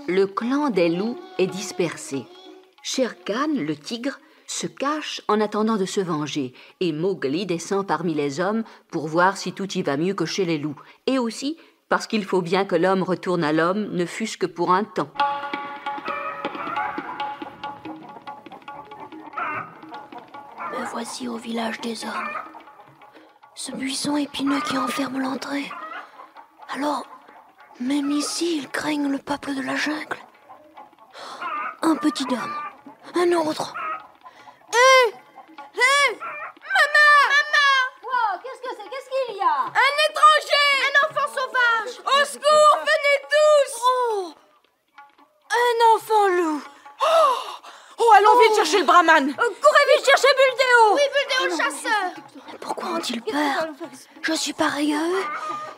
Le clan des loups est dispersé. Shere Khan, le tigre, se cache en attendant de se venger et Mowgli descend parmi les hommes pour voir si tout y va mieux que chez les loups et aussi parce qu'il faut bien que l'homme retourne à l'homme, ne fût-ce que pour un temps. Me voici au village des hommes. Ce buisson épineux qui enferme l'entrée. Alors, même ici, ils craignent le peuple de la jungle. Un petit homme, un autre. Hé, maman! Wow, qu'est-ce que c'est? Qu'est-ce qu'il y a? Un étranger! Un enfant sauvage! Au secours, venez tous! Oh! Un enfant loup! Oh, allons vite chercher le brahman! Courez vite chercher Buldeo! Oui, Buldeo le chasseur! Mais pourquoi ont-ils peur? Je suis pareil à eux.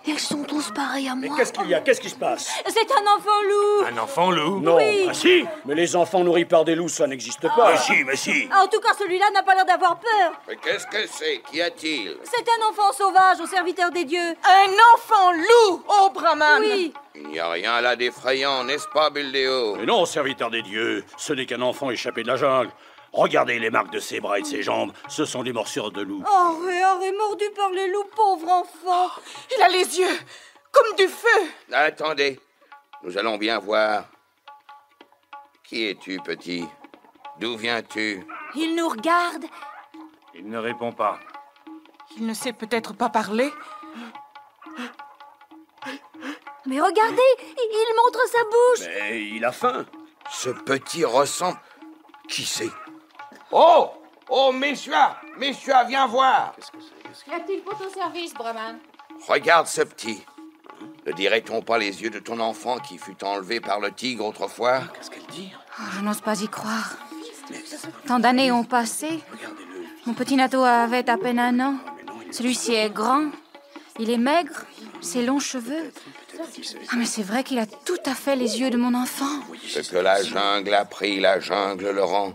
Ils sont tous pareils à moi. Mais qu'est-ce qu'il y a? Qu'est-ce qui se passe? C'est un enfant loup! Un enfant loup? Non. Oui. Ah si. Mais les enfants nourris par des loups, ça n'existe pas. Mais si. En tout cas, celui-là n'a pas l'air d'avoir peur. Mais qu'est-ce que c'est? Qu'y a-t-il? C'est un enfant sauvage au serviteur des dieux. Un enfant loup au brahman! Oui. Il n'y a rien là d'effrayant, n'est-ce pas, Buldeo? Mais non, serviteur des dieux, ce n'est qu'un enfant échappé de la jungle. Regardez les marques de ses bras et de ses jambes, ce sont des morsures de loup. Arrête, mordu par les loups, pauvre enfant. Il a les yeux comme du feu! Attendez, nous allons bien voir. Qui es-tu, petit? D'où viens-tu? Il nous regarde. Il ne répond pas. Il ne sait peut-être pas parler. Mais regardez, il montre sa bouche. Mais il a faim. Ce petit ressemble... Qui c'est? Oh! Oh, messieurs! Messieurs, viens voir! Qu'y a-t-il pour ton service, Brahman? Regarde ce petit. Ne dirait-on pas les yeux de ton enfant qui fut enlevé par le tigre autrefois? Qu'est-ce qu'elle dit? Je n'ose pas y croire. Tant d'années ont passé. Mon petit Nato avait à peine 1 an. Celui-ci est grand. Il est maigre. Ses longs cheveux. Ah, mais c'est vrai qu'il a tout à fait les yeux de mon enfant. Ce que la jungle a pris, la jungle le rend.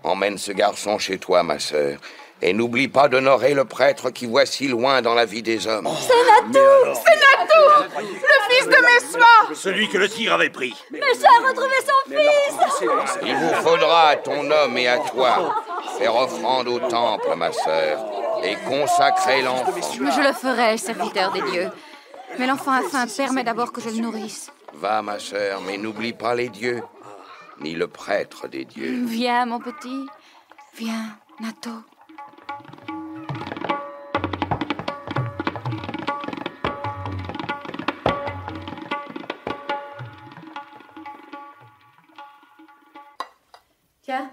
Emmène ce garçon chez toi, ma sœur. Et n'oublie pas d'honorer le prêtre qui voit si loin dans la vie des hommes. C'est Natou! C'est Natou! Le fils de Messoa! Celui que le tigre avait pris. Mais ça a retrouvé son fils! Il vous faudra à ton homme et à toi faire offrande au temple, ma sœur, et consacrer l'enfant. Mais je le ferai, serviteur des dieux. Mais l'enfant a faim, permets d'abord que je le nourrisse. Va, ma sœur, mais n'oublie pas les dieux, ni le prêtre des dieux. Viens, mon petit. Viens, Nato. Tiens,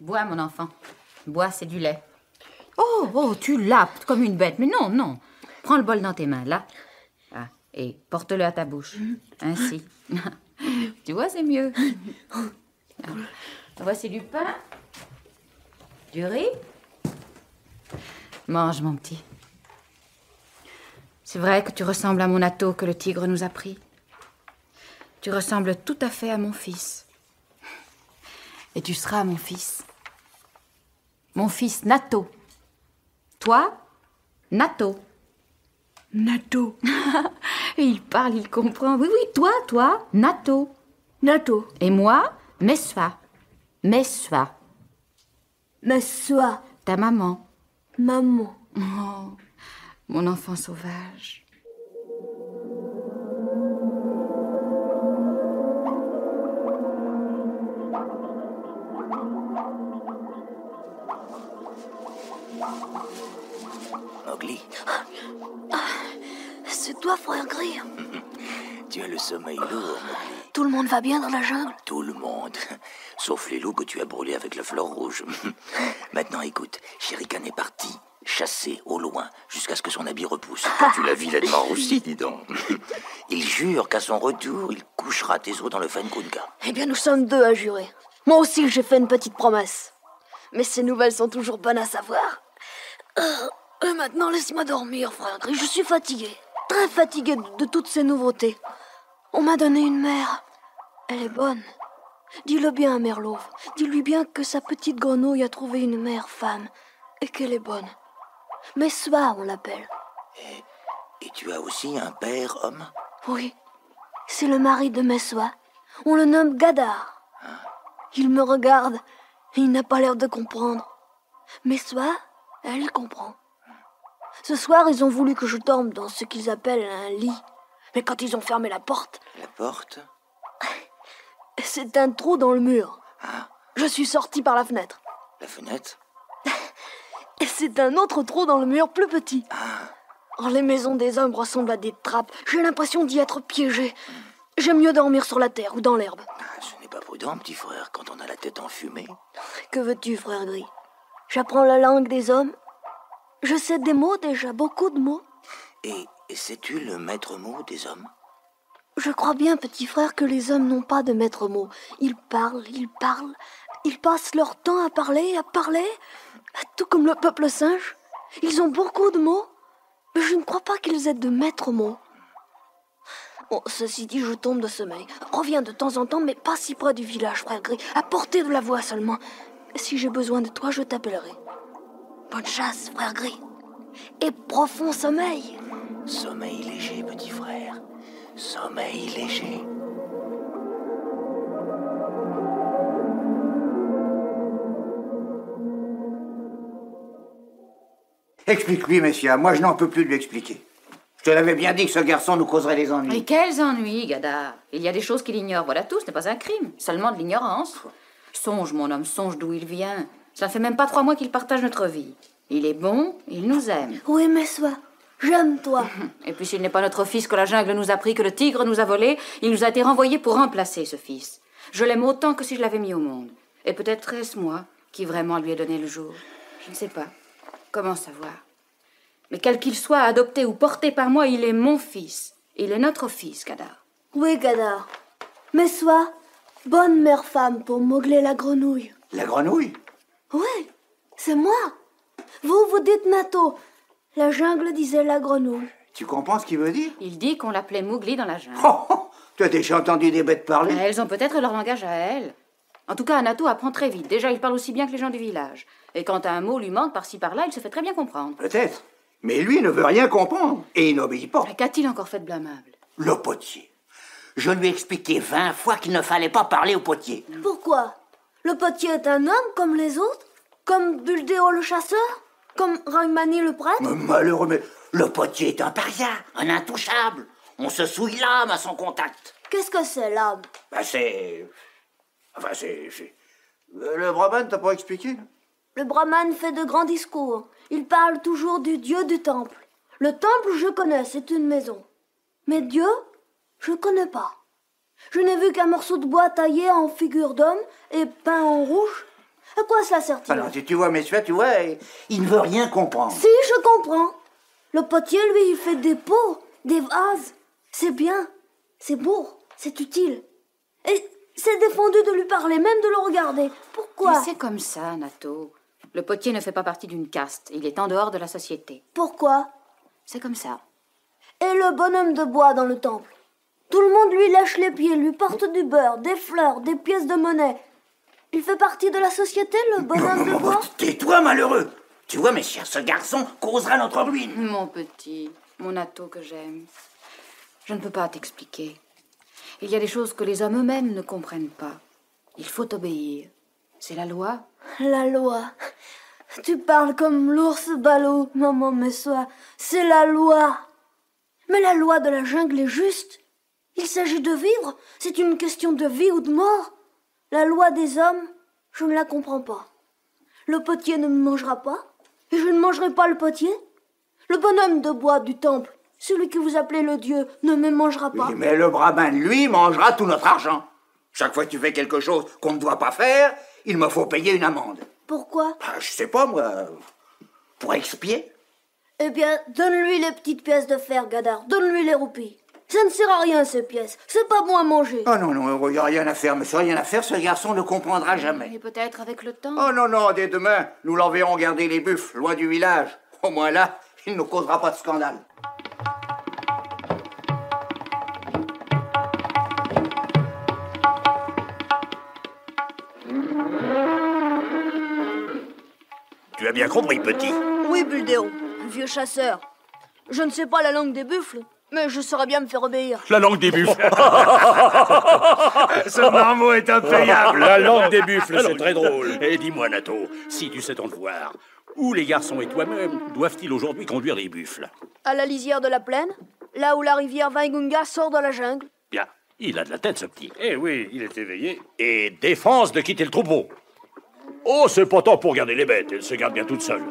bois, mon enfant. Bois, c'est du lait. Oh, tu lapes comme une bête. Mais non, non. Prends le bol dans tes mains, là. Ah, et porte-le à ta bouche. Ainsi. Tu vois, c'est mieux. Ah, voici du pain. Du riz. Mange, mon petit. C'est vrai que tu ressembles à mon Nato que le tigre nous a pris. Tu ressembles tout à fait à mon fils. Et tu seras mon fils. Mon fils Nato. Toi, Nato. Nato. Il parle, il comprend. Oui, toi, Nato. Nato. Et moi, Messoa. Messoa. Messoa. Ta maman. Maman. Oh, mon enfant sauvage. Mowgli, C'est toi, frère Gris. tu as le sommeil lourd, Mowgli. Tout le monde va bien dans la jungle? Tout le monde. Sauf les loups que tu as brûlés avec la fleur rouge. Maintenant, écoute, Shere Khan est parti, chassé au loin, jusqu'à ce que son habit repousse. Tu l'as vilainement roussi, dis donc. Il jure qu'à son retour, il couchera tes os dans le Fenkunga. Eh bien, nous sommes 2 à jurer. Moi aussi, j'ai fait une petite promesse. Mais ces nouvelles sont toujours bonnes à savoir. Maintenant, laisse-moi dormir, frère Gris. Je suis fatigué. Très fatigué de toutes ces nouveautés. On m'a donné une mère. Elle est bonne. Dis-le bien à Merlauve. Dis-lui bien que sa petite grenouille a trouvé une mère femme et qu'elle est bonne. Messoa, on l'appelle. Et tu as aussi un père homme? Oui, c'est le mari de Messoa. On le nomme Gadar. Il me regarde et il n'a pas l'air de comprendre. Mais soit, elle comprend. Ce soir, ils ont voulu que je dorme dans ce qu'ils appellent un lit. Mais quand ils ont fermé la porte... La porte? C'est un trou dans le mur. Je suis sortie par la fenêtre. La fenêtre? Et c'est un autre trou dans le mur plus petit. Oh, les maisons des hommes ressemblent à des trappes. J'ai l'impression d'y être piégée. J'aime mieux dormir sur la terre ou dans l'herbe. Ce n'est pas prudent, petit frère, quand on a la tête enfumée. Que veux-tu, frère gris? J'apprends la langue des hommes. Je sais des mots déjà, beaucoup de mots. Et sais-tu le maître mot des hommes? Je crois bien, petit frère, que les hommes n'ont pas de maître mot. Ils parlent. Ils passent leur temps à parler, tout comme le peuple singe. Ils ont beaucoup de mots, mais je ne crois pas qu'ils aient de maître mots. Bon, ceci dit, je tombe de sommeil. Reviens de temps en temps, mais pas si près du village, frère gris. À portée de la voix seulement. Si j'ai besoin de toi, je t'appellerai. Bonne chasse, frère gris. Et profond sommeil. Sommeil léger, petit frère. Sommeil léger. Explique-lui, messieurs. Moi, je n'en peux plus de lui expliquer. Je te l'avais bien dit que ce garçon nous causerait des ennuis. Et quels ennuis, Gadar? Il y a des choses qu'il ignore, voilà tout, ce n'est pas un crime, seulement de l'ignorance. Songe, mon homme, songe d'où il vient. Ça ne fait même pas 3 mois qu'il partage notre vie. Il est bon, il nous aime. Oui, mais sois, j'aime toi. Et puis s'il n'est pas notre fils que la jungle nous a pris, que le tigre nous a volé, il nous a été renvoyé pour remplacer ce fils. Je l'aime autant que si je l'avais mis au monde. Et peut-être est-ce moi qui vraiment lui ai donné le jour. Je ne sais pas. Comment savoir? Mais quel qu'il soit, adopté ou porté par moi, il est mon fils. Il est notre fils, Gadar. Oui, Gadar. Mais sois bonne mère-femme pour Mowgli la grenouille. La grenouille? Oui, c'est moi. Vous dites Nato. La jungle disait la grenouille. Tu comprends ce qu'il veut dire? Il dit qu'on l'appelait Mowgli dans la jungle. Oh, tu as déjà entendu des bêtes parler? Elles ont peut-être leur langage à elles. En tout cas, Nato apprend très vite. Déjà, il parle aussi bien que les gens du village. Et quand un mot lui manque par-ci par-là, il se fait très bien comprendre. Peut-être. Mais lui ne veut rien comprendre et il n'obéit pas. Qu'a-t-il encore fait de blâmable? Le potier. Je lui ai expliqué 20 fois qu'il ne fallait pas parler au potier. Pourquoi? Le potier est un homme comme les autres? Comme Buldeo le chasseur? Comme Rahmani le prêtre? Mais malheureux, mais le potier est un paria, un intouchable. On se souille l'âme à son contact. Qu'est-ce que c'est, l'âme? C'est... Le brahman t'a pas expliqué? Le brahman fait de grands discours. Il parle toujours du dieu du temple. Le temple, je connais, c'est une maison. Mais Dieu, je connais pas. Je n'ai vu qu'un morceau de bois taillé en figure d'homme et peint en rouge. À quoi cela sert-il? Alors, tu vois, messieurs, tu vois, il ne veut rien comprendre. Si, je comprends. Le potier, lui, il fait des pots, des vases. C'est bien, c'est beau, c'est utile. Et c'est défendu de lui parler, même de le regarder. Pourquoi? Et c'est comme ça, Nato. Le potier ne fait pas partie d'une caste. Il est en dehors de la société. Pourquoi? C'est comme ça. Et le bonhomme de bois dans le temple? Tout le monde lui lèche les pieds, lui porte du beurre, des fleurs, des pièces de monnaie. Il fait partie de la société, le bonhomme de bois? Tais-toi, malheureux. Tu vois, messieurs, ce garçon causera notre ruine. Mon petit, mon Nato que j'aime. Je ne peux pas t'expliquer. Il y a des choses que les hommes eux-mêmes ne comprennent pas. Il faut obéir. C'est la loi. La loi. Tu parles comme l'ours ballot, maman Messoa. C'est la loi. Mais la loi de la jungle est juste. Il s'agit de vivre. C'est une question de vie ou de mort. La loi des hommes, je ne la comprends pas. Le potier ne me mangera pas, et je ne mangerai pas le potier. Le bonhomme de bois du temple, celui que vous appelez le dieu, ne me mangera pas. Oui, mais le brahman, lui, mangera tout notre argent. Chaque fois que tu fais quelque chose qu'on ne doit pas faire, il me faut payer une amende. Pourquoi? Je sais pas, moi. Pour expier. Eh bien, donne-lui les petites pièces de fer, Gadar. Donne-lui les roupies. Ça ne sert à rien, ces pièces. C'est pas bon à manger. Oh non, il n'y a rien à faire, mais ça, rien à faire, ce garçon ne comprendra jamais. Et peut-être avec le temps. Oh non, dès demain, nous l'enverrons garder les buffles, loin du village. Au moins là, il ne causera pas de scandale. Tu as bien compris, petit? Oui, Buldeo, vieux chasseur. Je ne sais pas la langue des buffles, mais je saurais bien me faire obéir. La langue des buffles. Ce marmot est impayable. La langue des buffles, c'est très drôle. Et dis-moi, Nato, si tu sais ton devoir, où les garçons et toi-même doivent-ils aujourd'hui conduire les buffles? À la lisière de la plaine, là où la rivière Waingunga sort de la jungle. Bien, il a de la tête, ce petit. Eh oui, il est éveillé. Et défense de quitter le troupeau. Oh, c'est pas tant pour garder les bêtes, elles se gardent bien toutes seules.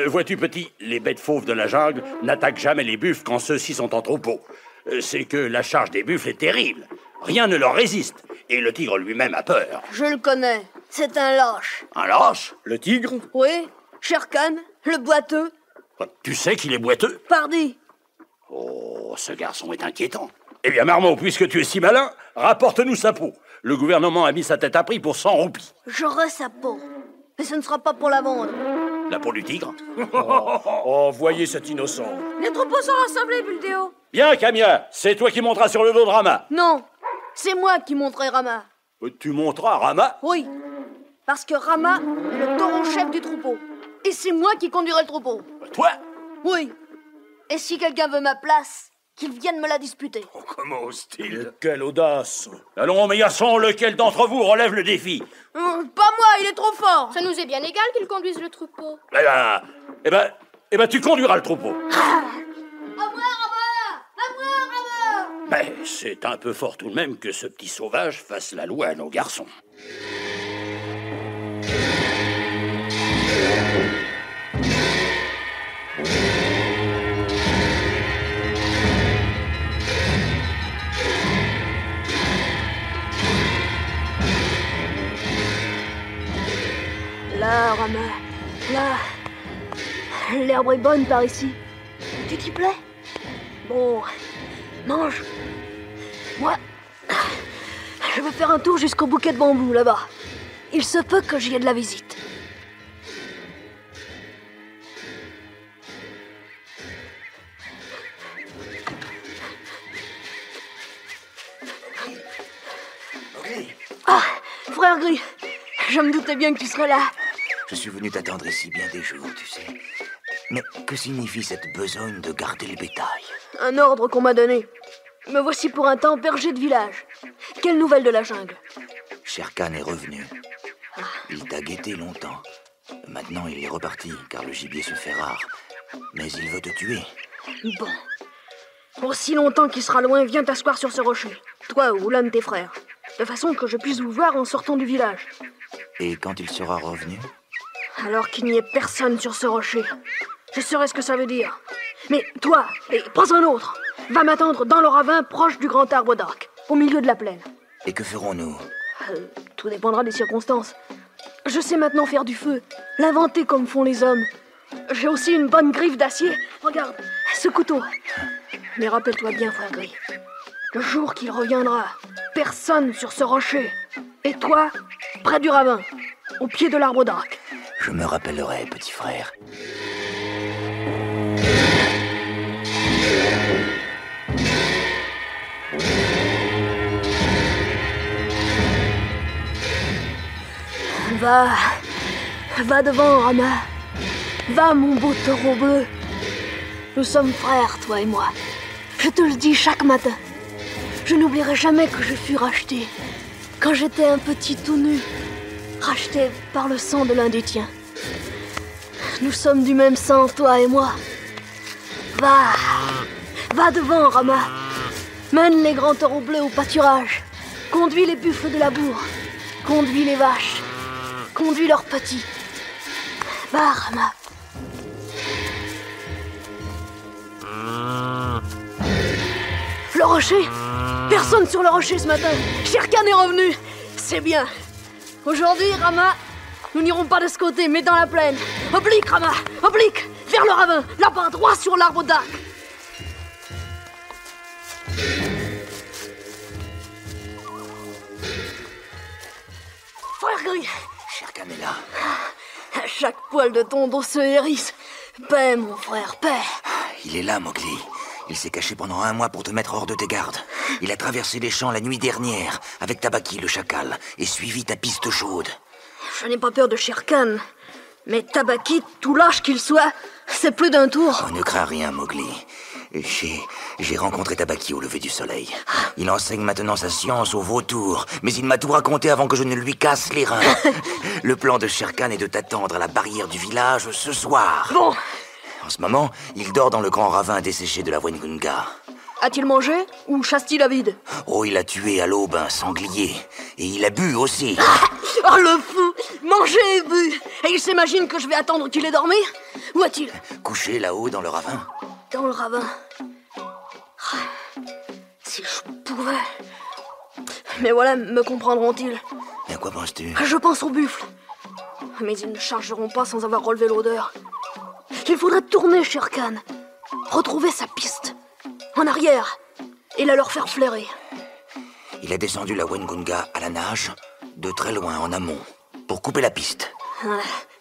Vois-tu, petit, les bêtes fauves de la jungle n'attaquent jamais les buffles quand ceux-ci sont en troupeau. C'est que la charge des buffles est terrible. Rien ne leur résiste. Et le tigre lui-même a peur. Je le connais. C'est un lâche. Un lâche? Le tigre? Oui, Shere Khan, le boiteux. Tu sais qu'il est boiteux? Pardi. Oh, ce garçon est inquiétant. Eh bien, Marmot, puisque tu es si malin, rapporte-nous sa peau. Le gouvernement a mis sa tête à prix pour 100 roupies. J'aurai sa peau. Mais ce ne sera pas pour la vendre. La peau du tigre? Oh, voyez cet innocent. Les troupeaux sont rassemblés, Buldeo. Bien, Camia, c'est toi qui monteras sur le dos de Rama. Non, c'est moi qui monterai Rama. Tu monteras Rama? Oui, parce que Rama est le taureau-chef du troupeau. Et c'est moi qui conduirai le troupeau. Toi? Oui. Et si quelqu'un veut ma place, qu'il vienne me la disputer. Oh, comment ose-t-il? Quelle audace! Allons, mes garçons, lequel d'entre vous relève le défi? Pas moi, il est trop fort. Ça nous est bien égal qu'il conduise le troupeau. Eh ben, tu conduiras le troupeau. À moi, Rama! À moi, Rama! Mais c'est un peu fort tout de même que ce petit sauvage fasse la loi à nos garçons. Là, Rama, là. L'herbe est bonne par ici. Tu t'y plais? Bon, mange. Moi, je vais faire un tour jusqu'au bouquet de bambou, là-bas. Il se peut que j'y ai de la visite. Ah, frère Gris, je me doutais bien que tu serais là. Je suis venu t'attendre ici bien des jours, tu sais. Mais que signifie cette besogne de garder le bétail? Un ordre qu'on m'a donné. Me voici pour un temps berger de village. Quelle nouvelle de la jungle? Shere Khan est revenu. Il t'a guetté longtemps. Maintenant, il est reparti, car le gibier se fait rare. Mais il veut te tuer. Bon. Aussi longtemps qu'il sera loin, viens t'asseoir sur ce rocher. Toi ou l'un de tes frères. De façon que je puisse vous voir en sortant du village. Et quand il sera revenu? Alors qu'il n'y ait personne sur ce rocher. Je saurai ce que ça veut dire. Mais toi, et prends un autre, va m'attendre dans le ravin proche du grand arbre d'arc, au milieu de la plaine. Et que ferons-nous? Tout dépendra des circonstances. Je sais maintenant faire du feu, l'inventer comme font les hommes. J'ai aussi une bonne griffe d'acier. Regarde, ce couteau. Mais rappelle-toi bien, frère Gris, le jour qu'il reviendra, personne sur ce rocher. Et toi, près du ravin, au pied de l'arbre d'arc. Je me rappellerai, petit frère. Va devant, Rama. Va, mon beau taureau bleu. Nous sommes frères, toi et moi. Je te le dis chaque matin. Je n'oublierai jamais que je fus racheté. Quand j'étais un petit tout nu. Racheté par le sang de l'un des tiens. Nous sommes du même sang, toi et moi. Va devant, Rama. Mène les grands taureaux bleus au pâturage. Conduis les buffles de la bourre. Conduis les vaches. Conduis leurs petits. Va, Rama. Le rocher? Personne sur le rocher ce matin. Shere Khan est revenu. C'est bien. Aujourd'hui, Rama, nous n'irons pas de ce côté, mais dans la plaine. Oblique, Rama, oblique. Vers le ravin, là-bas, droit sur l'arbre d'arc. Frère Gris. Shere Khan est là. À chaque poil de ton dos se hérisse. Paix, mon frère, paix. Il est là, Mowgli. Il s'est caché pendant 1 mois pour te mettre hors de tes gardes. Il a traversé les champs la nuit dernière avec Tabaki, le chacal, et suivi ta piste chaude. Je n'ai pas peur de Shere Khan. Mais Tabaki, tout lâche qu'il soit, c'est plus d'un tour. Oh, ne crains rien, Mowgli. J'ai rencontré Tabaki au lever du soleil. Il enseigne maintenant sa science aux vautours, mais il m'a tout raconté avant que je ne lui casse les reins. Le plan de Shere Khan est de t'attendre à la barrière du village ce soir. Bon. En ce moment, il dort dans le grand ravin desséché de la Wengunga. A-t-il mangé ou chasse-t-il à vide? Oh, il a tué à l'aube un sanglier. Et il a bu aussi. Oh, le fou! Mangé et bu! Et il s'imagine que je vais attendre qu'il ait dormi? Où est-il? Couché là-haut dans le ravin. Dans le ravin. Si je pouvais... Mais voilà, me comprendront-ils? Et à quoi penses-tu? Je pense aux buffles. Mais ils ne chargeront pas sans avoir relevé l'odeur. Il faudrait tourner Shere Khan. Retrouver sa piste. En arrière. Et la leur faire flairer. Il a descendu la Wengunga à la nage, de très loin en amont, pour couper la piste.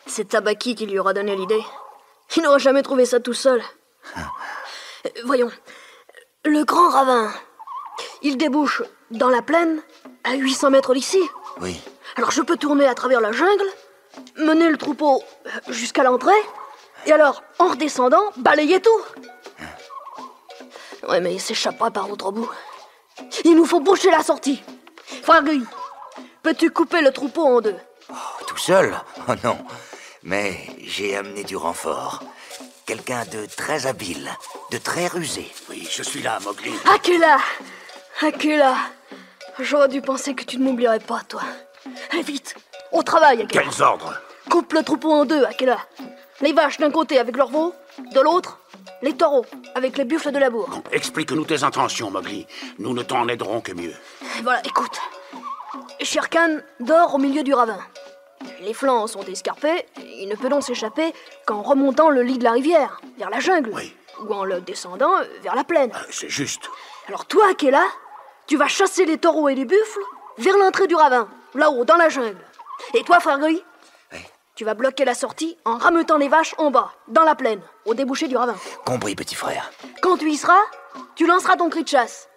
C'est Tabaki qui lui aura donné l'idée. Il n'aurait jamais trouvé ça tout seul. Voyons. Le grand ravin, il débouche dans la plaine, à 800 mètres d'ici. Oui. Alors je peux tourner à travers la jungle, mener le troupeau jusqu'à l'entrée, et alors, en redescendant, balayer tout. Ouais, mais il s'échappera par l'autre bout. Il nous faut boucher la sortie. Frère Guy, peux-tu couper le troupeau en deux? Tout seul? Oh non. Mais j'ai amené du renfort. Quelqu'un de très habile, de très rusé. Oui, je suis là, Mowgli. Akela, j'aurais dû penser que tu ne m'oublierais pas, toi. Allez, vite, au travail, Akela. Quels ordres? Coupe le troupeau en deux, Akela. Les vaches d'un côté avec leurs veaux, de l'autre, les taureaux avec les buffles de labour. Explique-nous tes intentions, Mowgli. Nous ne t'en aiderons que mieux. Voilà, écoute. Shere Khan dort au milieu du ravin. Les flancs sont escarpés, il ne peut donc s'échapper qu'en remontant le lit de la rivière, vers la jungle. Oui. Ou en le descendant vers la plaine. C'est juste. Alors toi, Akela, tu vas chasser les taureaux et les buffles vers l'entrée du ravin, là-haut, dans la jungle. Et toi, frère Gris, tu vas bloquer la sortie en rameutant les vaches en bas, dans la plaine, au débouché du ravin. Compris, petit frère. Quand tu y seras, tu lanceras ton cri de chasse.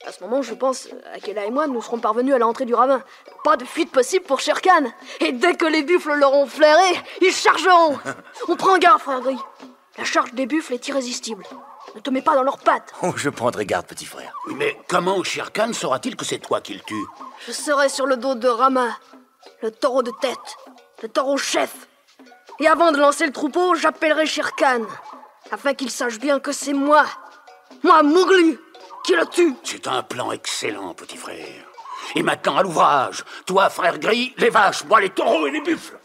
À ce moment, je pense, Akela et moi, nous serons parvenus à l'entrée du ravin. Pas de fuite possible pour Shere Khan. Et dès que les buffles l'auront flairé, ils chargeront. On prend garde, frère Gris. La charge des buffles est irrésistible. Ne te mets pas dans leurs pattes. Oh, je prendrai garde, petit frère. Oui, mais comment Shere Khan saura-t-il que c'est toi qui le tue? Je serai sur le dos de Rama, le taureau de tête, le taureau chef. Et avant de lancer le troupeau, j'appellerai Shere Khan, afin qu'il sache bien que c'est moi, Mowgli, qui le tue. C'est un plan excellent, petit frère. Et maintenant, à l'ouvrage. Toi, frère Gris, les vaches, moi, les taureaux et les buffles.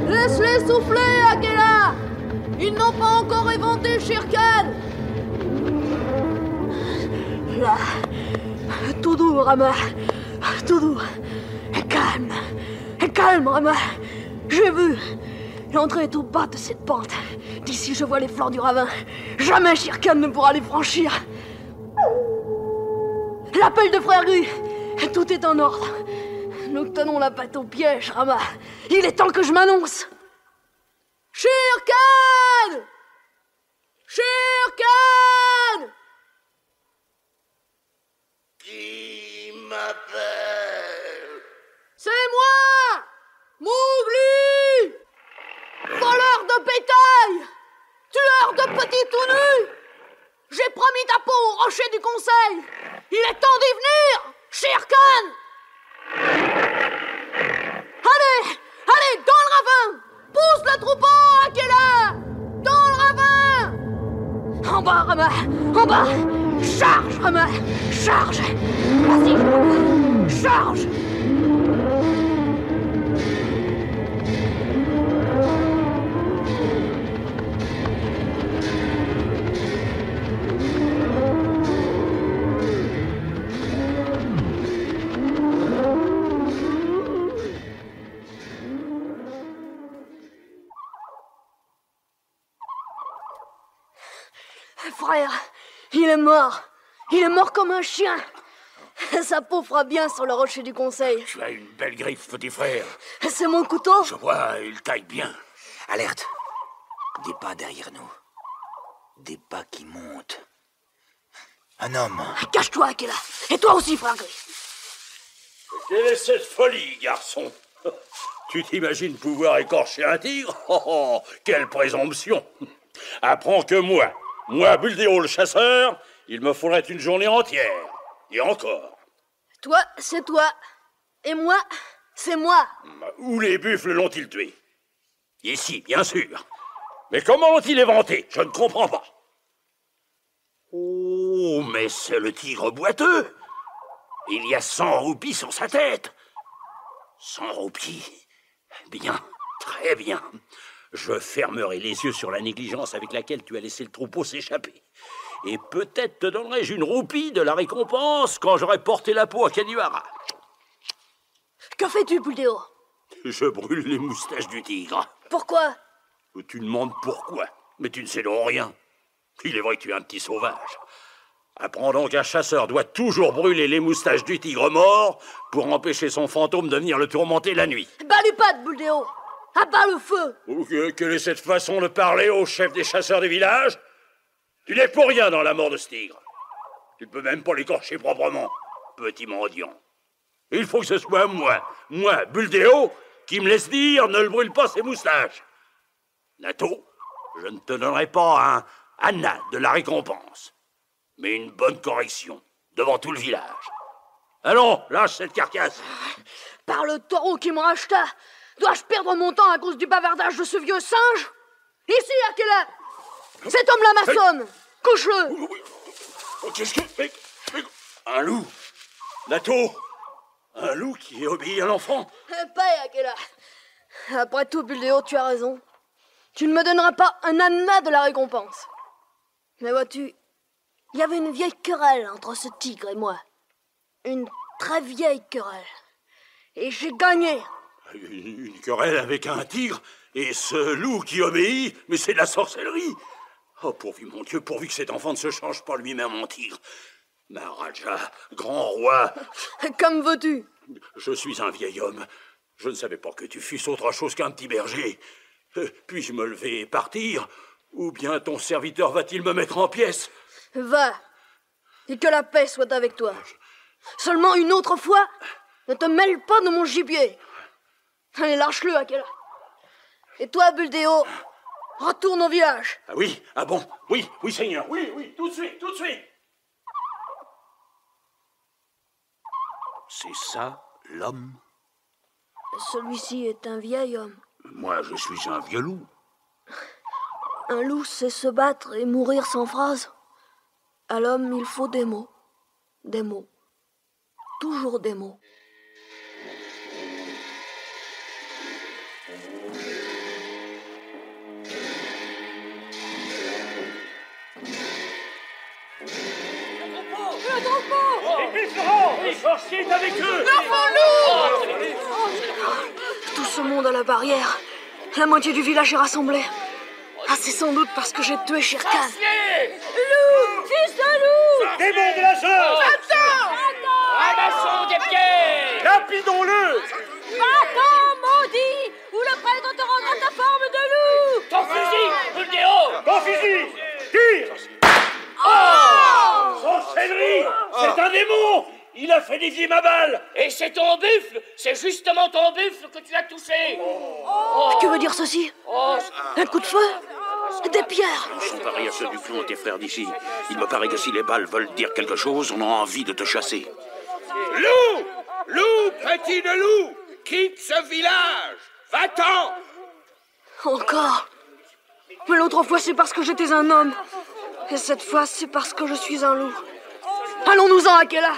Laisse-les souffler, Akela. Ils n'ont pas encore éventé Shere Khan. Là, tout doux, Rama. Tout doux. Et calme, Rama. J'ai vu. L'entrée est au bas de cette pente. D'ici, je vois les flancs du ravin. Jamais Shere Khan ne pourra les franchir. L'appel de frère Gris. Tout est en ordre. Nous tenons la patte au piège, Rama. Il est temps que je m'annonce. Shere Khan! Shere Khan! Qui m'appelle? C'est moi! Mowgli! Voleur de bétail! Tueur de petits tout nus! J'ai promis ta peau au rocher du conseil! Il est temps d'y venir! Shere Khan! Allez, dans le ravin! Pousse le troupeau, Akela! Dans le ravin! En bas, Rama! En bas! Charge, Rama! Charge! Vas-y, charge! Frère, il est mort. Il est mort comme un chien. Sa peau fera bien sur le rocher du conseil. Tu as une belle griffe, petit frère. C'est mon couteau. Je vois, il taille bien. Alerte. Des pas derrière nous. Des pas qui montent. Un homme. Cache-toi, Akela. Et toi aussi, frère Gris. Quelle est cette folie, garçon? Tu t'imagines pouvoir écorcher un tigre? Oh, quelle présomption! Apprends que moi, Buldeo le chasseur, il me faudrait une journée entière. Et encore. Toi, c'est toi. Et moi, c'est moi. Où les buffles l'ont-ils tué? Ici, bien sûr. Mais comment l'ont-ils éventé? Je ne comprends pas. Oh, mais c'est le tigre boiteux. Il y a 100 roupies sur sa tête. 100 roupies. Bien, très bien. Je fermerai les yeux sur la négligence avec laquelle tu as laissé le troupeau s'échapper. Et peut-être te donnerai-je une roupie de la récompense quand j'aurai porté la peau à Kaniwara. Que fais-tu, Buldeo? Je brûle les moustaches du tigre. Pourquoi? Tu demandes pourquoi, mais tu ne sais donc rien. Il est vrai que tu es un petit sauvage. Apprends donc qu'un chasseur doit toujours brûler les moustaches du tigre mort pour empêcher son fantôme de venir le tourmenter la nuit. Bats-lui pas, Buldeo. Abat le feu. Quelle est cette façon de parler au chef des chasseurs du village? Tu n'es pour rien dans la mort de ce tigre. Tu ne peux même pas l'écorcher proprement, petit mendiant. Il faut que ce soit moi, Buldeo, qui me laisse dire ne le brûle pas ses moustaches. Nato, je ne te donnerai pas un Anna de la récompense, mais une bonne correction devant tout le village. Allons, lâche cette carcasse. Par le taureau qui me racheta, dois-je perdre mon temps à cause du bavardage de ce vieux singe? Ici, Akela! Cet homme-là m'assomme! Couche-le! Qu'est-ce que... Mais, un loup? Nato, un loup qui obéit à l'enfant? Pas, Akela. Après tout, Buldeo, tu as raison. Tu ne me donneras pas un Anna de la récompense. Mais vois-tu, il y avait une vieille querelle entre ce tigre et moi. Une très vieille querelle. Et j'ai gagné. Une querelle avec un tigre et ce loup qui obéit? Mais c'est de la sorcellerie. Oh, pourvu, mon Dieu, pourvu que cet enfant ne se change pas lui-même en tigre. Maharaja, grand roi. Comme veux-tu? Je suis un vieil homme. Je ne savais pas que tu fusses autre chose qu'un petit berger. Puis-je me lever et partir? Ou bien ton serviteur va-t-il me mettre en pièces? Va, et que la paix soit avec toi. Seulement une autre fois, ne te mêle pas de mon gibier. Allez, lâche-le, Akela. Et toi, Buldeo, retourne au village. Ah oui? Ah bon? Oui, Seigneur. Oui, tout de suite. C'est ça, l'homme? Celui-ci est un vieil homme. Moi, je suis un vieux loup. Un loup sait se battre et mourir sans phrase. À l'homme, il faut des mots. Des mots. Toujours des mots. Le troupeau! Les bufflerons! Les sorciers est avec eux! L'enfant loup! Tout ce monde à la barrière. La moitié du village est rassemblée. Ah, c'est sans doute parce que j'ai tué Shere Khan. Loup! Fils de loup! Démon de la jungle! Ramassons des pieds! Lapidons-le! Va-t'en, maudit! Ou le prêtre te rendra ta forme de loup! Ton fusil, Buldeo! Ton fusil! Tire! Oh! Sorcellerie! C'est un démon! Il a fait dévier ma balle! Et c'est ton buffle! C'est justement ton buffle que tu as touché! Que veut dire ceci? Un coup de feu? Des pierres? Ils sont pareils à ceux du clan de tes frères d'ici. Il me paraît que si les balles veulent dire quelque chose, on a envie de te chasser. Loup! Loup, petit de loup! Quitte ce village! Va-t'en! Encore? Mais l'autre fois, c'est parce que j'étais un homme. Et cette fois, c'est parce que je suis un loup. Allons-nous-en, Akela!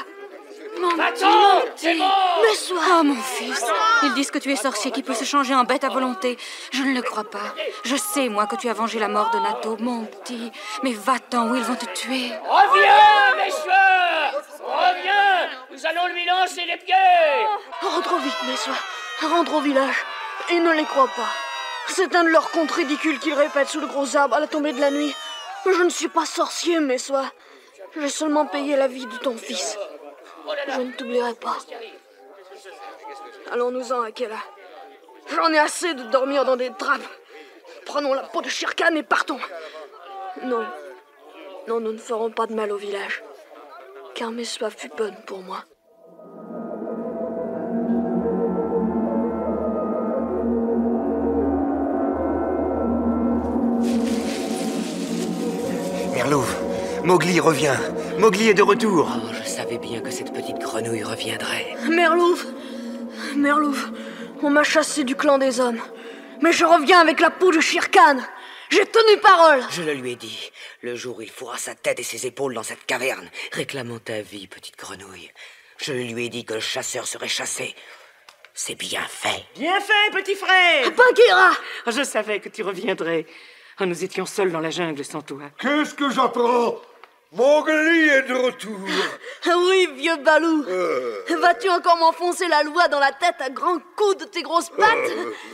Va-t'en! C'est bon! Mais sois... Oh, mon fils, ils disent que tu es sorcier qui peut se changer en bête à volonté. Je ne le crois pas. Je sais, moi, que tu as vengé la mort de Nato, mon petit. Mais va-t'en, ou ils vont te tuer. Reviens, messieurs! Reviens! Nous allons lui lancer les pieds! Rentre vite, Messoa. Rentre au village. Et ne les crois pas. C'est un de leurs contes ridicules qu'ils répètent sous le gros arbre à la tombée de la nuit. Je ne suis pas sorcier, Messoa. J'ai seulement payé la vie de ton fils. Je ne t'oublierai pas. Allons-nous-en, Akela. J'en ai assez de dormir dans des draps. Prenons la peau de Shere Khan et partons. Non. Non, nous ne ferons pas de mal au village. Car mes soifs fut bonne pour moi. Merlouv, Mowgli revient. Mowgli est de retour. Oh, je savais bien que cette petite grenouille reviendrait. Merlouv, on m'a chassé du clan des hommes. Mais je reviens avec la peau de Shere Khan. J'ai tenu parole. Je le lui ai dit. Le jour où il fourra sa tête et ses épaules dans cette caverne, réclamant ta vie, petite grenouille. Je lui ai dit que le chasseur serait chassé. C'est bien fait. Bien fait, petit frère. Bagheera. Je savais que tu reviendrais. Nous étions seuls dans la jungle sans toi. Qu'est-ce que j'apprends? Mowgli est de retour. Oui, vieux Balou. Vas-tu encore m'enfoncer la loi dans la tête à grands coups de tes grosses pattes?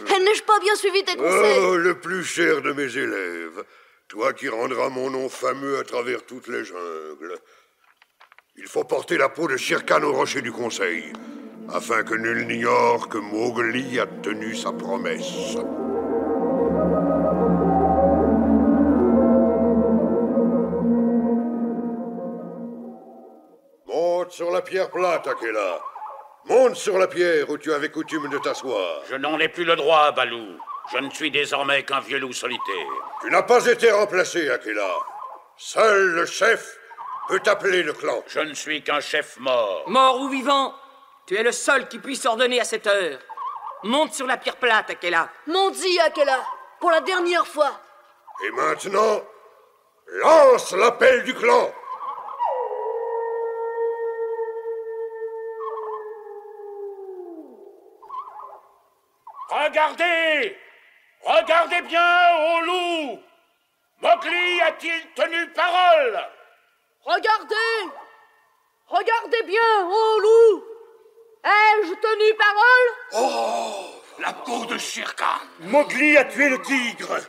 N'ai-je pas bien suivi tes conseils? Oh, le plus cher de mes élèves. Toi qui rendras mon nom fameux à travers toutes les jungles. Il faut porter la peau de Shere Khan au rocher du conseil, afin que nul n'ignore que Mowgli a tenu sa promesse. Monte sur la pierre plate, Akela. Monte sur la pierre où tu avais coutume de t'asseoir. Je n'en ai plus le droit, Balou. Je ne suis désormais qu'un vieux loup solitaire. Tu n'as pas été remplacé, Akela. Seul le chef peut appeler le clan. Je ne suis qu'un chef mort. Mort ou vivant, tu es le seul qui puisse ordonner à cette heure. Monte sur la pierre plate, Akela. Monte-y, Akela, pour la dernière fois. Et maintenant, lance l'appel du clan. Regardez! Regardez bien, ô loup! Mowgli a-t-il tenu parole? Regardez! Regardez bien, ô loup! Ai-je tenu parole? Oh! La peau de Shere Khan! Mowgli a tué le tigre!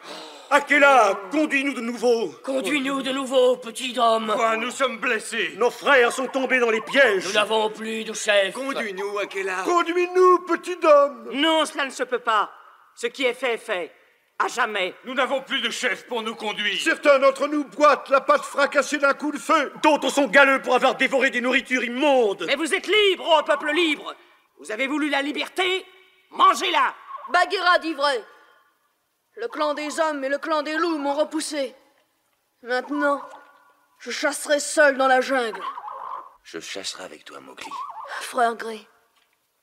Akela, conduis-nous de nouveau! Conduis-nous de nouveau, petit homme! Quoi, nous sommes blessés! Nos frères sont tombés dans les pièges! Nous n'avons plus de chef! Conduis-nous, Akela! Conduis-nous, petit homme! Non, cela ne se peut pas! Ce qui est fait est fait. À jamais. Nous n'avons plus de chef pour nous conduire. Certains d'entre nous boitent la pâte fracassée d'un coup de feu. D'autres sont galeux pour avoir dévoré des nourritures immondes. Mais vous êtes libre, ô peuple libre. Vous avez voulu la liberté? Mangez-la. Bagheera dit vrai. Le clan des hommes et le clan des loups m'ont repoussé. Maintenant, je chasserai seul dans la jungle. Je chasserai avec toi, Mowgli. Frère Grey.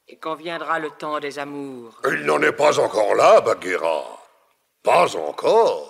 Et quand viendra le temps des amours? Il n'en est pas encore là, Bagheera. Pas encore.